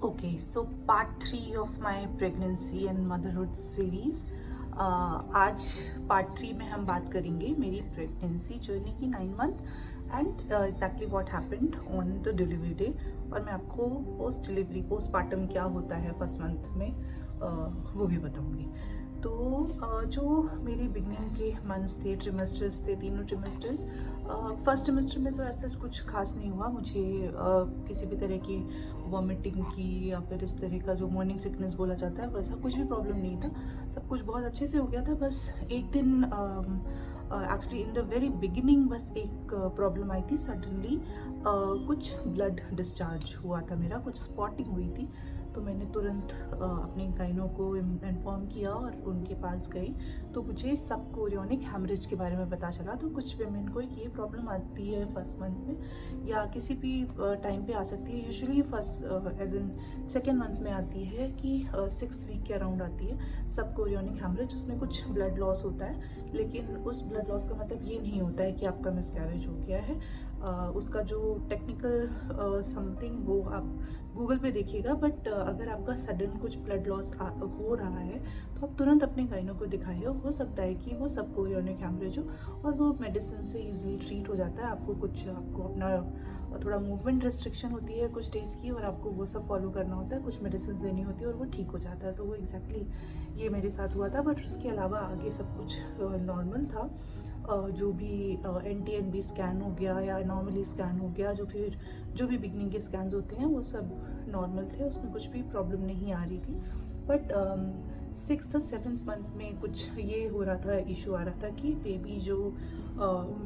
Okay, so part 3 of my pregnancy and motherhood series. आज part 3 में हम बात करेंगे मेरी प्रेगनेंसी जर्नी की 9 month and exactly what happened on the delivery day. और मैं आपको पोस्ट डिलीवरी पोस्टमार्टम क्या होता है फर्स्ट मंथ में वो भी बताऊंगी। तो जो मेरी बिगनिंग के मंथ्स थे, ट्रिमेस्टर्स थे, तीनों ट्रिमेस्टर्स। फर्स्ट ट्रिमेस्टर में तो ऐसा कुछ खास नहीं हुआ मुझे, किसी भी तरह की वॉमिटिंग की या फिर इस तरह का जो मॉर्निंग सिकनेस बोला जाता है वैसा कुछ भी प्रॉब्लम नहीं था। सब कुछ बहुत अच्छे से हो गया था। बस एक दिन actually in the very beginning बस एक प्रॉब्लम आई थी। सडनली कुछ ब्लड डिस्चार्ज हुआ था, मेरा कुछ स्पॉटिंग हुई थी। तो मैंने तुरंत अपने गाइनो को इन्फॉर्म किया और उनके पास गई। तो मुझे सब कोरियोनिक हेमरेज के बारे में पता चला। तो कुछ वेमेन को ये प्रॉब्लम आती है फर्स्ट मंथ में या किसी भी टाइम पे आ सकती है। Usually first as in second month में आती है कि 6 वीक के अराउंड आती है सब कोरियोनिक हेमरेज। उसमें कुछ ब्लड लॉस होता है, लेकिन उस ब्लड लॉस का मतलब ये नहीं होता है कि आपका मिसकैरेज हो गया है। उसका जो टेक्निकल समथिंग वो आप गूगल पे देखिएगा। बट अगर आपका सडन कुछ ब्लड लॉस हो रहा है तो आप तुरंत अपने गाइनो को दिखाइए। हो सकता है कि वो सब कोरियोनिक हेमरेज हो और वो मेडिसिन से इजीली ट्रीट हो जाता है। आपको अपना थोड़ा मूवमेंट रेस्ट्रिक्शन होती है कुछ डेज़ की, और आपको वो सब फॉलो करना होता है, कुछ मेडिसिन देनी होती है और वो ठीक हो जाता है। तो वो एग्जैक्टली ये मेरे साथ हुआ था। बट उसके अलावा आगे सब कुछ नॉर्मल था। जो भी NT-NB स्कैन हो गया या नॉर्मली स्कैन हो गया, जो भी बिगनिंग के स्कैन्स होते हैं वो सब नॉर्मल थे, उसमें कुछ भी प्रॉब्लम नहीं आ रही थी। बट 6th 7th मंथ में कुछ ये हो रहा था, इशू आ रहा था कि बेबी जो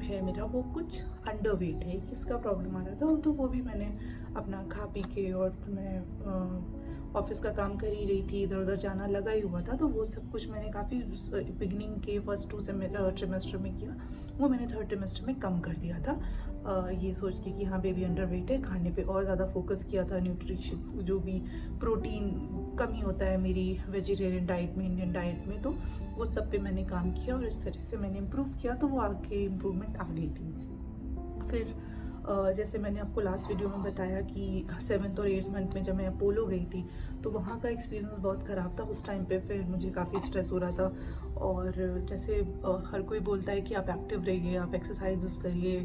है मेरा वो कुछ अंडर वेट है। किसका प्रॉब्लम आ रहा था तो वो भी मैंने अपना खा पी के, और मैं ऑफिस का काम कर ही रही थी, इधर उधर जाना लगा ही हुआ था। तो वो सब कुछ मैंने काफ़ी बिगनिंग के फर्स्ट 2 ट्रिमेस्टर में किया। वो मैंने थर्ड ट्रिमेस्टर में कम कर दिया था, ये सोच के कि हाँ बेबी अंडर वेट है। खाने पे और ज़्यादा फोकस किया था, न्यूट्रिशन जो भी प्रोटीन कमी होता है मेरी वेजिटेरियन डाइट में, इंडियन डाइट में, तो वो सब पे मैंने काम किया और इस तरह से मैंने इम्प्रूव किया। तो वो आगे इम्प्रूवमेंट आ गई थी। फिर जैसे मैंने आपको लास्ट वीडियो में बताया कि 7th और 8th मंथ में जब मैं अपोलो गई थी तो वहाँ का एक्सपीरियंस बहुत ख़राब था उस टाइम पे। फिर मुझे काफ़ी स्ट्रेस हो रहा था। और जैसे हर कोई बोलता है कि आप एक्टिव रहिए, आप एक्सरसाइजेस करिए,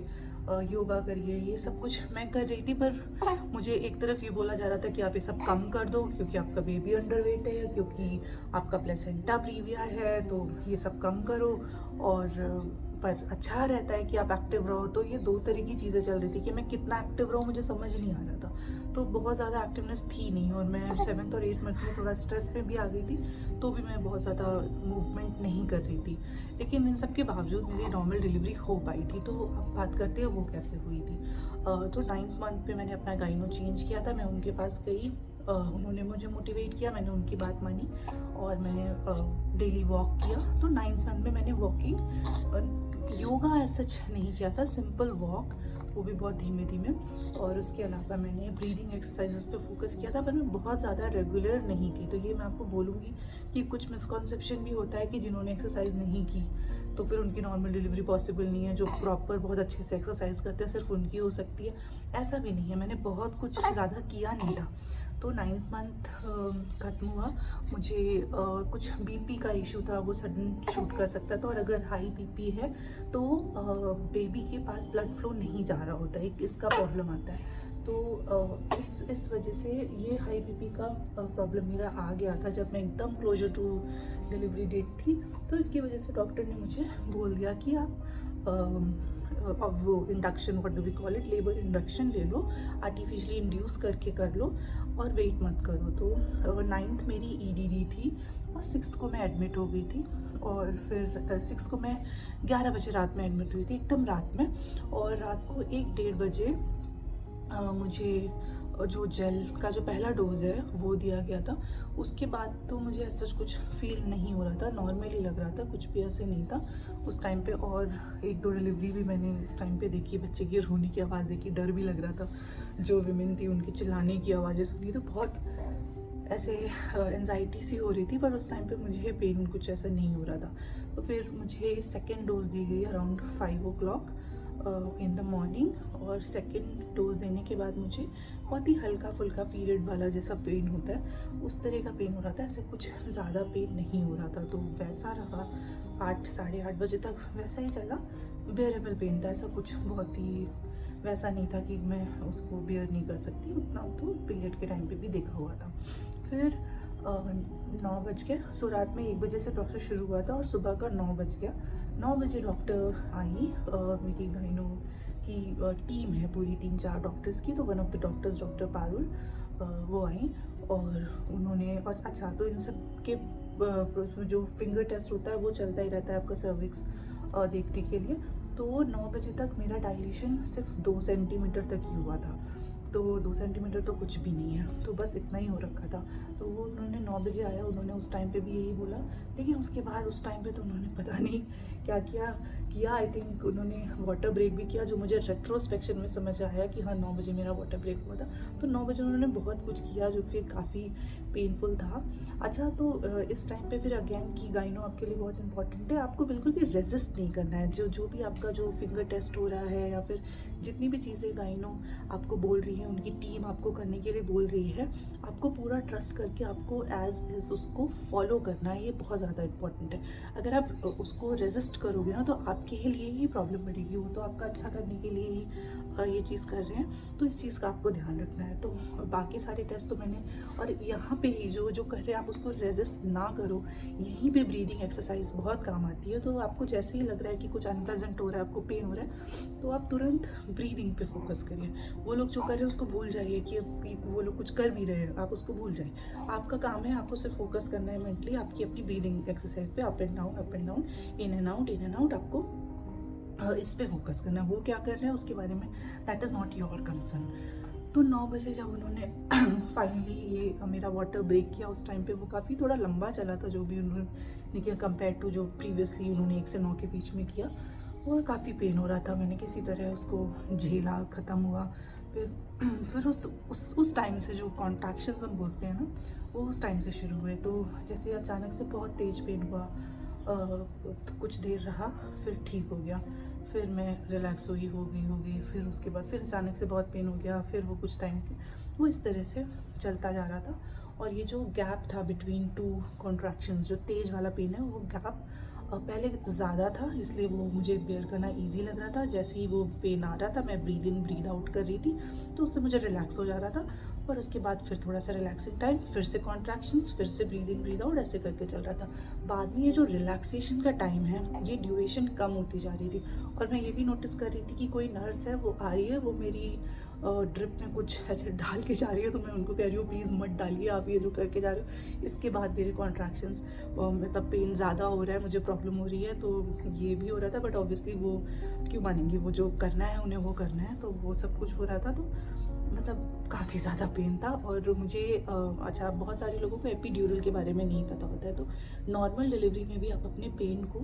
योगा करिए, ये सब कुछ मैं कर रही थी। पर मुझे एक तरफ ये बोला जा रहा था कि आप ये सब कम कर दो क्योंकि आपका बेबी अंडर वेट है, क्योंकि आपका प्लेसेंटा प्रीविया है, तो ये सब कम करो। और पर अच्छा रहता है कि आप एक्टिव रहो। तो ये दो तरह की चीज़ें चल रही थी कि मैं कितना एक्टिव रहूँ मुझे समझ नहीं आ रहा था। तो बहुत ज़्यादा एक्टिवनेस थी नहीं, और मैं 7th और 8th मंथ में थोड़ा स्ट्रेस में भी आ गई थी। तो भी मैं बहुत ज़्यादा मूवमेंट नहीं कर रही थी, लेकिन इन सब के बावजूद मेरी नॉर्मल डिलीवरी हो पाई थी। तो अब बात करते हैं वो कैसे हुई थी। तो 9th मंथ पे मैंने अपना गाइनो चेंज किया था। मैं उनके पास गई, उन्होंने मुझे मोटिवेट किया, मैंने उनकी बात मानी और मैंने डेली वॉक किया। तो 9th मंथ में मैंने वॉकिंग, योगा ऐसा सच नहीं किया था, सिंपल वॉक, वो भी बहुत धीमे धीमे। और उसके अलावा मैंने ब्रीदिंग एक्सरसाइजेस पे फोकस किया था, पर मैं बहुत ज़्यादा रेगुलर नहीं थी। तो ये मैं आपको बोलूँगी कि कुछ मिसकॉन्सेप्शन भी होता है कि जिन्होंने एक्सरसाइज नहीं की तो फिर उनकी नॉर्मल डिलीवरी पॉसिबल नहीं है। जो प्रॉपर बहुत अच्छे से एक्सरसाइज करते हैं सिर्फ उनकी हो सकती है, ऐसा भी नहीं है। मैंने बहुत कुछ ज़्यादा किया नहीं था। तो 9th मंथ ख़त्म हुआ, मुझे कुछ बीपी का इशू था, वो सडन शूट कर सकता था। और अगर हाई बीपी है तो बेबी के पास ब्लड फ्लो नहीं जा रहा होता है, इसका प्रॉब्लम आता है। तो इस वजह से ये हाई बीपी का प्रॉब्लम मेरा आ गया था जब मैं एकदम क्लोजर टू डिलीवरी डेट थी। तो इसकी वजह से डॉक्टर ने मुझे बोल दिया कि आप अब वो induction, what do we call it, labour induction ले लो, आर्टिफिशियली इंड्यूस करके कर लो और वेट मत करो। तो 9th मेरी EDD थी और 6th को मैं एडमिट हो गई थी। और फिर 6th को मैं 11 बजे रात में एडमिट हुई थी, एकदम रात में। और रात को 1-1:30 बजे मुझे जो जेल का जो पहला डोज है वो दिया गया था। उसके बाद तो मुझे ऐसा कुछ फील नहीं हो रहा था, नॉर्मली लग रहा था, कुछ भी ऐसे नहीं था उस टाइम पे। और 1-2 डिलीवरी भी मैंने उस टाइम पे देखी, बच्चे की रोने की आवाज़ देखी, डर भी लग रहा था। जो विमेन थी उनकी चिल्लाने की आवाज़ें सुनी तो बहुत ऐसे एनजाइटी सी हो रही थी। पर उस टाइम पे मुझे पेन कुछ ऐसा नहीं हो रहा था। तो फिर मुझे सेकेंड डोज दी गई around 5 o'clock in the morning, और सेकेंड डोज देने के बाद मुझे बहुत ही हल्का फुल्का पीरियड वाला जैसा पेन होता है उस तरह का पेन हो रहा था। ऐसे कुछ ज़्यादा पेन नहीं हो रहा था, तो वैसा रहा 8 साढ़े 8 बजे तक, वैसा ही चला। बेरेबल पेन था, ऐसा कुछ बहुत ही वैसा नहीं था कि मैं उसको बेयर नहीं कर सकती, उतना तो पीरियड के टाइम पे भी देखा हुआ था। फिर 9 बज के, सो रात में 1 बजे से प्रोसेस शुरू हुआ था और सुबह का 9 बज गया। 9 बजे डॉक्टर आई, मेरी गाइनो की टीम है पूरी 3-4 डॉक्टर्स की, तो one of the doctors doctor Parul वो आई और उन्होंने, और अच्छा तो इन सब के जो फिंगर टेस्ट होता है वो चलता ही रहता है आपका सर्विक्स देखने के लिए। तो 9 बजे तक मेरा डायलेशन सिर्फ 2 सेंटीमीटर तक ही हुआ था, तो 2 सेंटीमीटर तो कुछ भी नहीं है, तो बस इतना ही हो रखा था। तो वो उन्होंने 9 बजे आया, उन्होंने उस टाइम पे भी यही बोला, लेकिन उसके बाद उस टाइम पे तो उन्होंने पता नहीं क्या किया। आई थिंक उन्होंने वाटर ब्रेक भी किया, जो मुझे रेट्रोस्पेक्शन में समझ आया कि हाँ 9 बजे मेरा वाटर ब्रेक हुआ था। तो 9 बजे उन्होंने बहुत कुछ किया जो फिर काफ़ी पेनफुल था। अच्छा, तो इस टाइम पे फिर अगेन की गाइनो आपके लिए बहुत इंपॉर्टेंट है, आपको बिल्कुल भी रेजिस्ट नहीं करना है। जो भी आपका जो फिंगर टेस्ट हो रहा है या फिर जितनी भी चीज़ें गाइनो आपको बोल रही है, उनकी टीम आपको करने के लिए बोल रही है, आपको पूरा ट्रस्ट करके आपको एज इज उसको फॉलो करना है। ये बहुत ज़्यादा इंपॉर्टेंट है। अगर आप उसको रेजिस्ट करोगे ना तो आपके लिए ही प्रॉब्लम बढ़ेगी। वो तो आपका अच्छा करने के लिए ही ये चीज़ कर रहे हैं, तो इस चीज़ का आपको ध्यान रखना है। तो बाकी सारे टेस्ट तो मैंने, और यहाँ पे ही जो कर रहे हैं आप उसको रेजिस्ट ना करो। यहीं पे ब्रीदिंग एक्सरसाइज बहुत काम आती है। तो आपको जैसे ही लग रहा है कि कुछ अनप्लेजेंट हो रहा है, आपको पेन हो रहा है, तो आप तुरंत ब्रीदिंग पे फोकस करिए। वो लोग जो कर रहे हैं उसको भूल जाइए कि वो लोग कुछ कर भी रहे हैं, आप उसको भूल जाइए। आपका काम है, आपको सिर्फ फोकस करना है मेंटली आपकी अपनी ब्रीदिंग एक्सरसाइज पे, up and down, in and out, आपको इस पे फोकस करना है। वो क्या कर रहे हैं उसके बारे में, that is not your concern. तो 9 बजे जब उन्होंने फाइनली ये मेरा वाटर ब्रेक किया, उस टाइम पे वो काफ़ी थोड़ा लंबा चला था जो भी उन्होंने किया कंपेयर टू जो प्रीवियसली उन्होंने 1 से 9 के बीच में किया, और काफ़ी पेन हो रहा था। मैंने किसी तरह उसको झेला, ख़त्म हुआ। फिर उस टाइम से जो कॉन्ट्रैक्शंस हम बोलते हैं ना, वो उस टाइम से शुरू हुए। तो जैसे अचानक से बहुत तेज़ पेन हुआ, तो कुछ देर रहा, फिर ठीक हो गया, फिर मैं रिलैक्स हो गई। फिर उसके बाद फिर अचानक से बहुत पेन हो गया, फिर वो कुछ टाइम के वो इस तरह से चलता जा रहा था। और ये जो गैप था बिटवीन 2 कॉन्ट्रैक्शंस, जो तेज़ वाला पेन है, वो गैप पहले ज़्यादा था, इसलिए वो मुझे बेयर करना इजी लग रहा था। जैसे ही वो पेन आ रहा था, मैं ब्रीद इन ब्रीद आउट कर रही थी, तो उससे मुझे रिलैक्स हो जा रहा था। और उसके बाद फिर थोड़ा सा रिलैक्सिंग टाइम, फिर से कॉन्ट्रैक्शंस, फिर से ब्रीद इन ब्रीद आउट, ऐसे करके चल रहा था। बाद में ये जो रिलैक्सेशन का टाइम है, ये ड्यूरेशन कम होती जा रही थी। और मैं ये भी नोटिस कर रही थी कि कोई नर्स है, वो आ रही है, वो मेरी ड्रिप में कुछ ऐसे डाल के जा रही है, तो मैं उनको कह रही हूँ प्लीज़ मत डालिए, आप ये जो करके जा रहे हो। इसके बाद मेरे कॉन्ट्रैक्शंस, मतलब पेन ज़्यादा हो रहा है, मुझे प्रॉब्लम हो रही है, तो ये भी हो रहा था। बट ऑब्वियसली वो क्यों मानेंगी, वो जो करना है उन्हें वो करना है, तो वो सब कुछ हो रहा था। तो मतलब काफ़ी ज़्यादा पेन था। और मुझे अच्छा, बहुत सारे लोगों को एपिड्यूरल के बारे में नहीं पता होता है। तो नॉर्मल डिलीवरी में भी आप अपने पेन को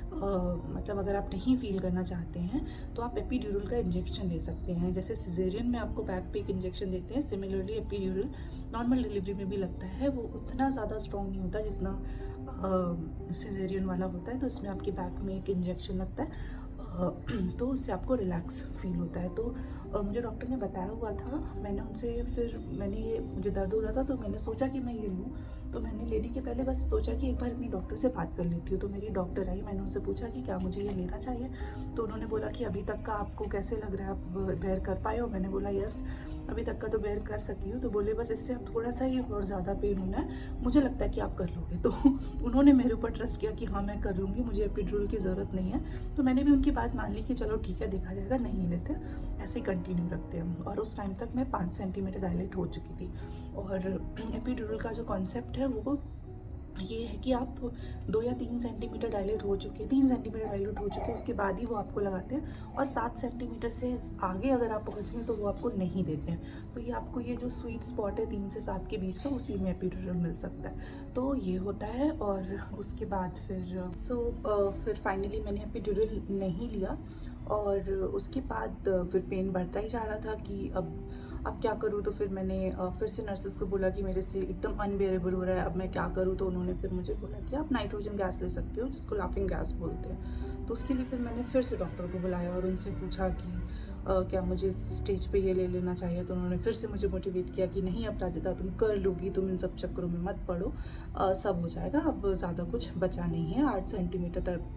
मतलब अगर आप नहीं फील करना चाहते हैं तो आप एपिड्यूरल का इंजेक्शन ले सकते हैं। जैसे सिजेरियन में आपको बैक पे एक इंजेक्शन देते हैं, सिमिलरली एपिड्यूरल नॉर्मल डिलीवरी में भी लगता है। वो उतना ज़्यादा स्ट्रॉन्ग नहीं होता जितना सिजेरियन वाला होता है। तो इसमें आपके बैक में एक इंजेक्शन लगता है, तो उससे आपको रिलैक्स फील होता है। तो मुझे डॉक्टर ने बताया हुआ था, मैंने उनसे, फिर मैंने ये, मुझे दर्द हो रहा था तो मैंने सोचा कि मैं ये लूँ। तो मैंने लेने के पहले बस सोचा कि एक बार अपनी डॉक्टर से बात कर लेती हूँ। तो मेरी डॉक्टर आई, मैंने उनसे पूछा कि क्या मुझे ये लेना चाहिए। तो उन्होंने बोला कि अभी तक का आपको कैसे लग रहा है, आप बेयर कर पाए हो। मैंने बोला यस, अभी तक का तो बेयर कर सकी हूँ। तो बोले बस इससे अब थोड़ा सा ही और ज़्यादा पेन होना है, मुझे लगता है कि आप कर लोगे। तो उन्होंने मेरे ऊपर ट्रस्ट किया कि हाँ मैं कर लूँगी, मुझे एपिड्यूरल की ज़रूरत नहीं है। तो मैंने भी उनकी बात मान ली कि चलो ठीक है, देखा जाएगा, नहीं लेते, ऐसे ही कंटिन्यू रखते हैं। और उस टाइम तक मैं 5 सेंटीमीटर डायलेट हो चुकी थी। और एपिड्यूरल का जो कॉन्सेप्ट है वो ये है कि आप 2 या 3 सेंटीमीटर डायलेट हो चुके हैं, 3 सेंटीमीटर डायलेट हो चुके हैं, उसके बाद ही वो आपको लगाते हैं। और 7 सेंटीमीटर से आगे अगर आप पहुँच गए तो वो आपको नहीं देते हैं। तो ये आपको ये जो स्वीट स्पॉट है 3 से 7 के बीच का, उसी में एपिड्यूरल मिल सकता है। तो ये होता है। और उसके बाद फिर फाइनली मैंने एपिड्यूरल नहीं लिया। और उसके बाद फिर पेन बढ़ता ही जा रहा था कि अब अब क्या करूँ? तो फिर मैंने फिर से नर्सेस को बोला कि मेरे से एकदम अनबेरेबल हो रहा है, अब मैं क्या करूँ? तो उन्होंने फिर मुझे बोला कि आप नाइट्रोजन गैस ले सकते हो, जिसको लाफिंग गैस बोलते हैं। तो उसके लिए फिर मैंने फिर से डॉक्टर को बुलाया और उनसे पूछा कि क्या मुझे इस स्टेज पे ये ले लेना चाहिए? तो उन्होंने फिर से मुझे मोटिवेट किया कि नहीं अपराजिता, तुम कर लोगी, तुम इन सब चक्करों में मत पड़ो, सब हो जाएगा, अब ज़्यादा कुछ बचा नहीं है, 8 सेंटीमीटर तक।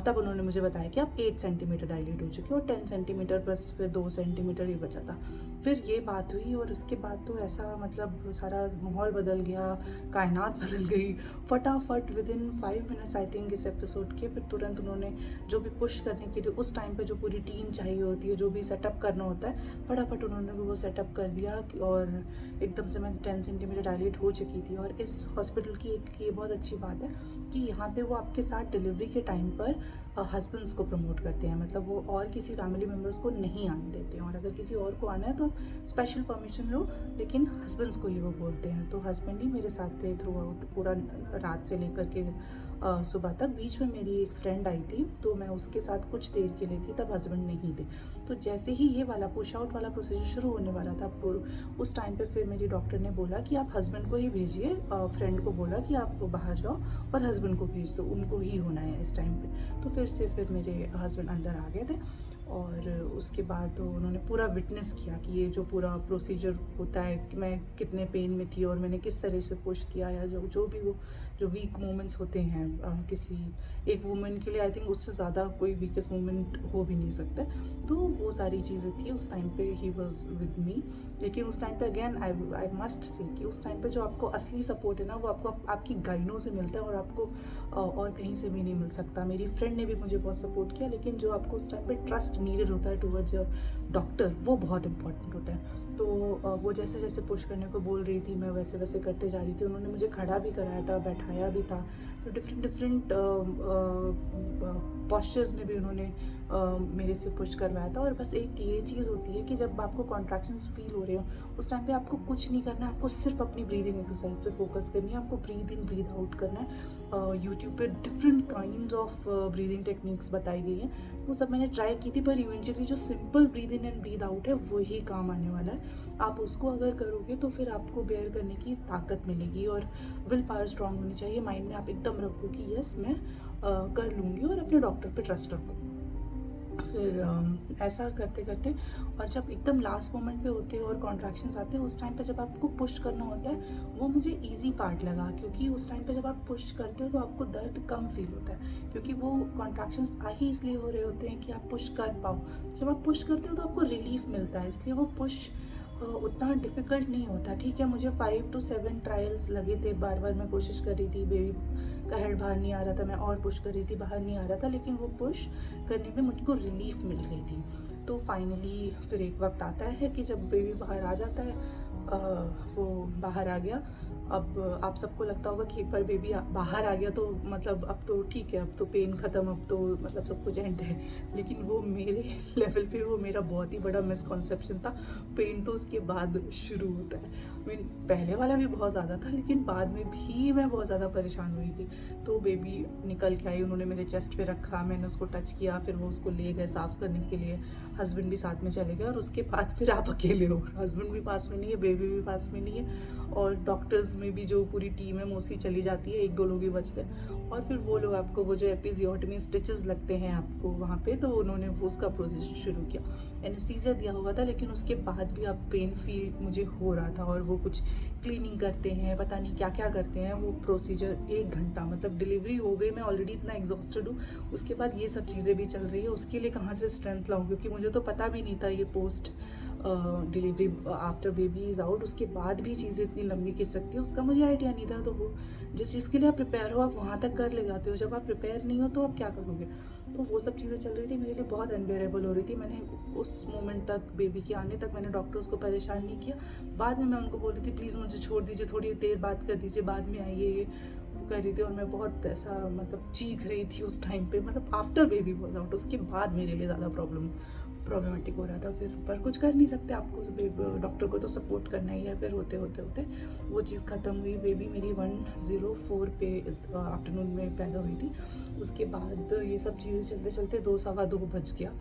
तब उन्होंने मुझे बताया कि आप 8 सेंटीमीटर डायलेट हो चुके हो और 10 सेंटीमीटर बस फिर 2 सेंटीमीटर ही बचा था। फिर ये बात हुई और उसके बाद तो ऐसा मतलब सारा माहौल बदल गया, कायनात बदल गई। फटाफट विदिन 5 मिनट्स आई थिंक इस एपिसोड के फिर तुरंत उन्होंने जो भी पुश करने के लिए उस टाइम पे जो पूरी टीम चाहिए होती है, जो भी सेटअप करना होता है, फटाफट उन्होंने वो सेटअप कर दिया और एकदम से मैं 10 सेंटीमीटर डायलेट हो चुकी थी। और इस हॉस्पिटल की एक ये बहुत अच्छी बात है कि यहाँ पे वो आपके साथ डिलीवरी के टाइम पर हस्बैंड्स को प्रमोट करते हैं, मतलब वो और किसी फैमिली मेम्बर्स को नहीं आने देते हैं, और अगर किसी और को आना है तो स्पेशल परमिशन लो, लेकिन हस्बैंड्स को ही वो बोलते हैं। तो हस्बैंड ही मेरे साथ थे थ्रू आउट, पूरा रात से लेकर के सुबह तक। बीच में मेरी एक फ्रेंड आई थी तो मैं उसके साथ कुछ देर के लिए थी, तब हस्बैंड नहीं थे। तो जैसे ही ये वाला पुश आउट वाला प्रोसीजर शुरू होने वाला था, उस टाइम पे फिर मेरी डॉक्टर ने बोला कि आप हस्बैंड को ही भेजिए, फ्रेंड को बोला कि आप बाहर जाओ और हस्बैंड को भेज दो, उनको ही होना है इस टाइम पे। तो फिर मेरे हस्बैंड अंदर आ गए थे और उसके बाद तो उन्होंने पूरा विटनेस किया कि ये जो पूरा प्रोसीजर होता है कि मैं कितने पेन में थी और मैंने किस तरह से पुश किया, या जो भी वो जो वीक मोमेंट्स होते हैं किसी एक वुमेन के लिए, आई थिंक उससे ज़्यादा कोई वीकेस्ट मोमेंट हो भी नहीं सकता। तो वो सारी चीज़ें थी उस टाइम पे, ही वॉज विद मी। लेकिन उस टाइम पे अगेन आई मस्ट से कि उस टाइम पे जो आपको असली सपोर्ट है ना, वो आपको आपकी गाइनों से मिलता है और आपको और कहीं से भी नहीं मिल सकता। मेरी फ्रेंड ने भी मुझे बहुत सपोर्ट किया, लेकिन जो आपको उस टाइम पे ट्रस्ट नीडेड होता है टुवर्ड्स योर डॉक्टर, वो बहुत इंपॉर्टेंट होता है। तो वो जैसे जैसे पुश करने को बोल रही थी, मैं वैसे वैसे करते जा रही थी। उन्होंने मुझे खड़ा भी कराया था, बैठाया भी था, तो डिफरेंट पॉस्चर्स में भी उन्होंने मेरे से पुश करवाया था। और बस एक ये चीज़ होती है कि जब आपको कॉन्ट्रैक्शंस फील हो रहे हो, उस टाइम पे आपको कुछ नहीं करना है, आपको सिर्फ अपनी ब्रीदिंग एक्सरसाइज पे फोकस करनी है, आपको ब्रीद इन ब्रीद आउट करना है। यूट्यूब पे different kinds of breathing techniques बताई गई हैं, वो सब मैंने ट्राई की थी, पर इवेंचुअली जो simple breathe in and breathe out है वही काम आने वाला है। आप उसको अगर करोगे तो फिर आपको बेयर करने की ताकत मिलेगी और विल पावर स्ट्रांग होनी चाहिए। माइंड में आप एकदम रखो कि यस मैं कर लूँगी, और अपने डॉक्टर पे ट्रस्ट रखो। फिर ऐसा करते करते, और जब एकदम लास्ट मोमेंट पे होते हैं और कॉन्ट्रैक्शंस आते हैं, उस टाइम पे जब आपको पुश करना होता है, वो मुझे इजी पार्ट लगा, क्योंकि उस टाइम पे जब आप पुश करते हो तो आपको दर्द कम फील होता है, क्योंकि वो कॉन्ट्रैक्शंस आ ही इसलिए हो रहे होते हैं कि आप पुश कर पाओ। जब आप पुश करते हो तो आपको रिलीफ मिलता है, इसलिए वो पुश उतना डिफ़िकल्ट नहीं होता। ठीक है, मुझे 5 to 7 ट्रायल्स लगे थे, बार बार मैं कोशिश कर रही थी, बेबी का हेड बाहर नहीं आ रहा था, मैं और पुश कर रही थी, बाहर नहीं आ रहा था, लेकिन वो पुश करने में मुझको रिलीफ मिल रही थी। तो फाइनली फिर एक वक्त आता है कि जब बेबी बाहर आ जाता है, वो बाहर आ गया। अब आप सबको लगता होगा कि एक बार बेबी बाहर आ गया तो मतलब अब तो ठीक है, अब तो पेन ख़त्म, अब तो मतलब सब कुछ एंड है। लेकिन वो मेरे लेवल पे वो मेरा बहुत ही बड़ा मिसकॉन्सेप्शन था। पेन तो उसके बाद शुरू होता है। मीन पहले वाला भी बहुत ज़्यादा था, लेकिन बाद में भी मैं बहुत ज़्यादा परेशान हुई थी। तो बेबी निकल के आई, उन्होंने मेरे चेस्ट पे रखा, मैंने उसको टच किया, फिर वो उसको ले गए साफ़ करने के लिए, हस्बैंड भी साथ में चले गए, और उसके बाद फिर आप अकेले हो, हस्बैंड भी पास में नहीं है, बेबी भी पास में नहीं है, और डॉक्टर्स में भी जो पूरी टीम है मोस्टली चली जाती है, 1-2 लोग ही बचते हैं। और फिर वो लोग आपको वो जो एपिजियोटमी स्टिचेस लगते हैं आपको वहाँ पे, तो उन्होंने वो उसका प्रोसेस शुरू किया। एनेस्थीसिया दिया हुआ था, लेकिन उसके बाद भी आप पेन फील मुझे हो रहा था, और वो कुछ क्लीनिंग करते हैं, पता नहीं क्या क्या करते हैं, वो प्रोसीजर 1 घंटा, मतलब डिलीवरी हो गई, मैं ऑलरेडी इतना एग्जॉस्टेड हूँ, उसके बाद ये सब चीज़ें भी चल रही है, उसके लिए कहाँ से स्ट्रेंथ लाऊँ, क्योंकि मुझे तो पता भी नहीं था ये post delivery after baby is out उसके बाद भी चीज़ें इतनी लंबी खिंच सकती है, उसका मुझे आइडिया नहीं था। तो वो जिस चीज़ के लिए आप प्रिपेयर हो आप वहाँ तक कर ले जाते हो, जब आप प्रिपेयर नहीं हो तो आप क्या करोगे। तो वो सब चीज़ें चल रही थी, मेरे लिए बहुत अनबेरेबल हो रही थी। मैंने उस मोमेंट तक, बेबी के आने तक, मैंने डॉक्टर्स को परेशान नहीं किया। बाद में मैं उनको बोल रही थी प्लीज़ मुझे छोड़ दीजिए, थोड़ी देर बात कर दीजिए, बाद में आइए, ये कर रही थी। और मैं बहुत ऐसा मतलब चीख रही थी उस टाइम पे, मतलब आफ्टर बेबी वॉज आउट, उसके बाद मेरे लिए ज़्यादा प्रॉब्लमेटिक हो रहा था। फिर पर कुछ कर नहीं सकते, आपको डॉक्टर को तो सपोर्ट करना ही है। फिर होते होते वो चीज़ ख़त्म हुई। बेबी मेरी 1:04 पे आफ्टरनून में पैदा हुई थी। उसके बाद ये सब चीज़ें चलते चलते 2 सवा 2 बज गया,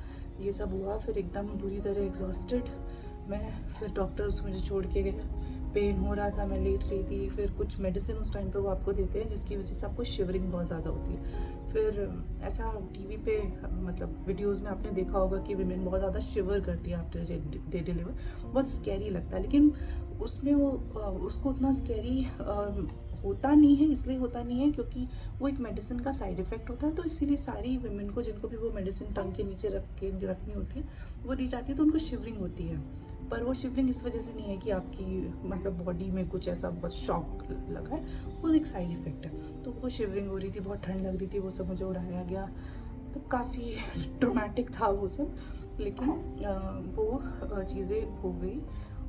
ये सब हुआ। फिर एकदम बुरी तरह एग्जॉस्टेड, मैं फिर डॉक्टर्स मुझे छोड़ के गए, पेन हो रहा था, मैं लेट रही थी। फिर कुछ मेडिसिन उस टाइम पे वो आपको देते हैं जिसकी वजह से आपको शिवरिंग बहुत ज़्यादा होती है। फिर ऐसा टीवी पे मतलब वीडियोस में आपने देखा होगा कि विमेन बहुत ज़्यादा शिवर करती है आफ्टर डे डिलीवर, बहुत स्कैरी लगता है। लेकिन उसमें वो उसको उतना स्कैरी होता नहीं है, इसलिए होता नहीं है क्योंकि वो एक मेडिसिन का साइड इफ़ेक्ट होता है। तो इसीलिए सारी विमेन को जिनको भी वो मेडिसिन टंग के नीचे रखनी होती है वो दी जाती है, तो उनको शिवरिंग होती है। पर वो शिवरिंग इस वजह से नहीं है कि आपकी मतलब बॉडी में कुछ ऐसा बहुत शॉक लगा है, वो एक साइड इफ़ेक्ट है। तो वो शिवरिंग हो रही थी, बहुत ठंड लग रही थी, वो सब मुझे उड़ाया गया। तो काफ़ी ट्रोमैटिक था वो सब, लेकिन वो चीज़ें हो गई।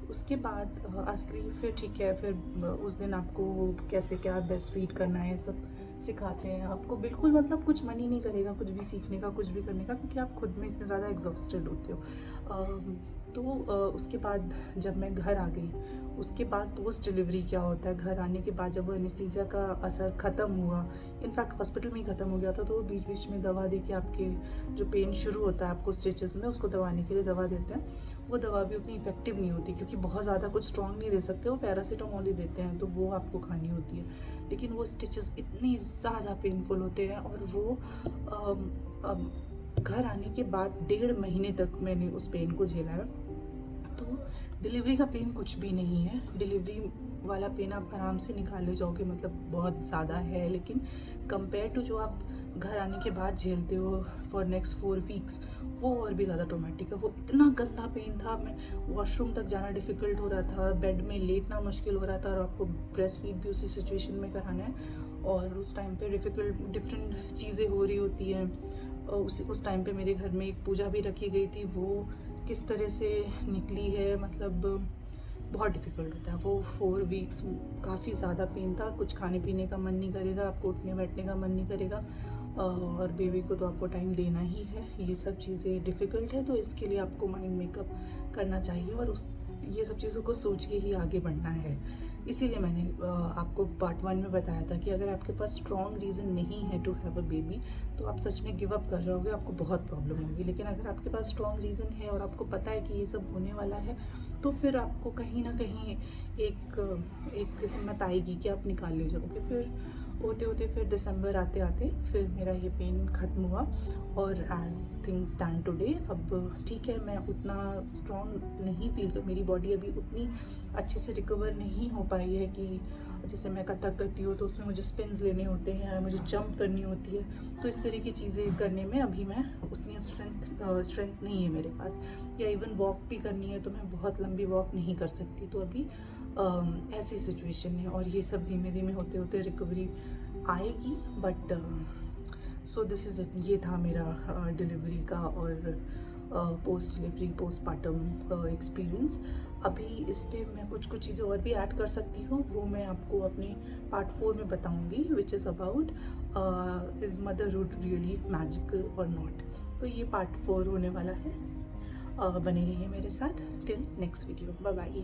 उसके बाद असली फिर ठीक है, फिर उस दिन आपको कैसे क्या बेस्ट फीड करना है सब सिखाते हैं आपको। बिल्कुल मतलब कुछ मन ही नहीं करेगा कुछ भी सीखने का, कुछ भी करने का, क्योंकि आप खुद में इतने ज़्यादा एग्जॉस्टेड होते हो। तो उसके बाद जब मैं घर आ गई, उसके बाद पोस्ट डिलीवरी क्या होता है, घर आने के बाद जब वो एनेस्थीसिया का असर ख़त्म हुआ, इनफैक्ट हॉस्पिटल में ही ख़त्म हो गया था, तो वो बीच बीच में दवा दे के आपके जो पेन शुरू होता है आपको स्टिचेस में, उसको दबाने के लिए दवा देते हैं। वो दवा भी उतनी इफेक्टिव नहीं होती क्योंकि बहुत ज़्यादा कुछ स्ट्रॉन्ग नहीं दे सकते, वो पैरासीटामोल ही देते हैं, तो वो आपको खानी होती है। लेकिन वो स्टिचेस इतनी ज़्यादा पेनफुल होते हैं, और वो घर आने के बाद 1.5 महीने तक मैंने उस पेन को झेला है। तो डिलीवरी का पेन कुछ भी नहीं है, डिलीवरी वाला पेन आप आराम से निकाल ले जाओगे, मतलब बहुत ज़्यादा है, लेकिन कंपेयर टू जो आप घर आने के बाद झेलते हो फॉर नेक्स्ट 4 वीक्स, वो और भी ज़्यादा ट्रॉमेटिक है। वो इतना गंदा पेन था, मैं वॉशरूम तक जाना डिफ़िकल्ट हो रहा था, बेड में लेटना मुश्किल हो रहा था, और आपको ब्रेस्ट फीड भी उसी सिचुएशन में कराना है, और उस टाइम पे डिफरेंट चीज़ें हो रही होती हैं। उस टाइम पे मेरे घर में एक पूजा भी रखी गई थी, वो किस तरह से निकली है, मतलब बहुत डिफ़िकल्ट होता है वो 4 वीक्स। काफ़ी ज़्यादा पेन था, कुछ खाने पीने का मन नहीं करेगा, आपको उठने बैठने का मन नहीं करेगा, और बेबी को तो आपको टाइम देना ही है। ये सब चीज़ें डिफ़िकल्ट है, तो इसके लिए आपको माइंड मेकअप करना चाहिए, और ये सब चीज़ों को सोच के ही आगे बढ़ना है। इसीलिए मैंने आपको पार्ट 1 में बताया था कि अगर आपके पास स्ट्रॉन्ग रीज़न नहीं है टू हैव अ बेबी, तो आप सच में गिव अप कर जाओगे, आपको बहुत प्रॉब्लम होगी। लेकिन अगर आपके पास स्ट्रॉन्ग रीज़न है और आपको पता है कि ये सब होने वाला है, तो फिर आपको कहीं ना कहीं एक हिम्मत आएगी कि आप निकाल ले जाओगे। फिर होते होते फिर दिसंबर आते आते फिर मेरा ये पेन ख़त्म हुआ, और एज थिंग्स स्टैंड टुडे अब ठीक है, मैं उतना स्ट्रॉन्ग नहीं फील कर, मेरी बॉडी अभी उतनी अच्छे से रिकवर नहीं हो पाई है कि जैसे मैं कथक करती हूँ तो उसमें मुझे स्पिन्स लेने होते हैं, मुझे जंप करनी होती है, तो इस तरह की चीज़ें करने में अभी मैं उतनी स्ट्रेंथ नहीं है मेरे पास, या इवन वॉक भी करनी है तो मैं बहुत लंबी वॉक नहीं कर सकती। तो अभी ऐसी सिचुएशन है, और ये सब धीमे धीमे होते होते रिकवरी आएगी। But so this is it, ये था मेरा डिलीवरी का और पोस्ट डिलीवरी पोस्टमार्टम एक्सपीरियंस। अभी इस पर मैं कुछ चीज़ें और भी ऐड कर सकती हूँ, वो मैं आपको अपने पार्ट 4 में बताऊँगी, which is about is motherhood really magical और नॉट। तो ये पार्ट 4 होने वाला है, बने रहिए मेरे साथ till next video. Bye bye.